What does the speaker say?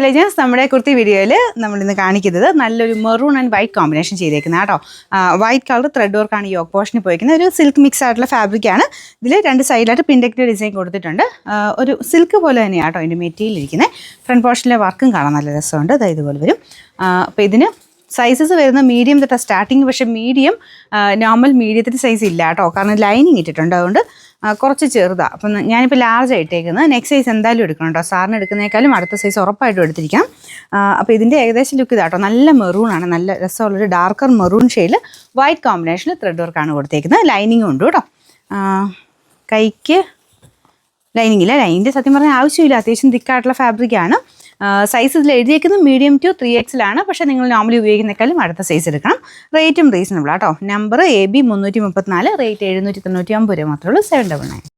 Legends നമ്മുടെ കുർത്തി വീഡിയോയിൽ നമ്മളിന്ന് കാണിക്കുന്നത് നല്ലൊരു മെറൂൺ ആൻഡ് വൈറ്റ് കോമ്പിനേഷൻ ചെയ്തേക്കുന്നത് കേട്ടോ. വൈറ്റ് കളർ ത്രെഡ് വർക്കാണ് ഈ യോക്ക് പോർഷനിൽ പോയിരിക്കുന്നത്. ഒരു സിൽക്ക് മിക്സ് ആയിട്ടുള്ള ഫാബ്രിക്കാണ്. ഇതിൽ രണ്ട് സൈഡിലായിട്ട് പിൻഡെക്റ്റ് ഡിസൈൻ കൊടുത്തിട്ടുണ്ട്. ഒരു സിൽക്ക് പോലെ തന്നെയാണ് കേട്ടോ ഇതിൻ്റെ മെറ്റീരിയൽ ഇരിക്കുന്നത്. ഫ്രണ്ട് പോർഷനിലെ വർക്കും കാണാൻ നല്ല രസമുണ്ട്. അതായത് ഇതുപോലെ വരും. അപ്പോൾ ഇതിന് സൈസസ് വരുന്ന മീഡിയം തൊട്ട് സ്റ്റാർട്ടിങ്, പക്ഷേ മീഡിയം നോർമൽ മീഡിയത്തിൻ്റെ സൈസ് ഇല്ല കേട്ടോ, കാരണം ലൈനിങ് ഇട്ടിട്ടുണ്ട്. അതുകൊണ്ട് കുറച്ച് ചെറുതാണ്. അപ്പം ഞാനിപ്പോൾ ലാർജ് ആയിട്ടേക്കുന്നത്. നെക്സ്റ്റ് സൈസ് എന്തായാലും എടുക്കണം കേട്ടോ. സാറിന് എടുക്കുന്നേക്കാളും അടുത്ത സൈസ് ഉറപ്പായിട്ടും എടുത്തിരിക്കാം. അപ്പോൾ ഇതിൻ്റെ ഏകദേശം ലുക്ക് ഇതാട്ടോ. നല്ല മെറൂണാണ്, നല്ല രസമുള്ളൊരു ഡാർക്കർ മെറൂൺ ഷെയ്ഡിൽ വൈറ്റ് കോമ്പിനേഷനിൽ ത്രെഡ് വർക്കാണ് കൊടുത്തേക്കുന്നത്. ലൈനിങ്ങും ഉണ്ട് കേട്ടോ. കൈക്ക് ലൈനിങ് ഇല്ല. ലൈനിൻ്റെ സത്യം പറഞ്ഞാൽ ആവശ്യമില്ല, അത്യാവശ്യം തിക്കായിട്ടുള്ള ഫാബ്രിക്കാണ്. സൈസ് ഇതിൽ എഴുതിയേക്കുന്നത് മീഡിയം ടു 3XL, പക്ഷേ നിങ്ങൾ നോർമലി ഉപയോഗിക്കുന്നേക്കാളും അടുത്ത സൈസ് എടുക്കണം. റേറ്റും റീസണബിൾ ആട്ടോ. നമ്പർ AB 334, റേറ്റ് 799 രൂപ മാത്രമേ ഉള്ളൂ. 799.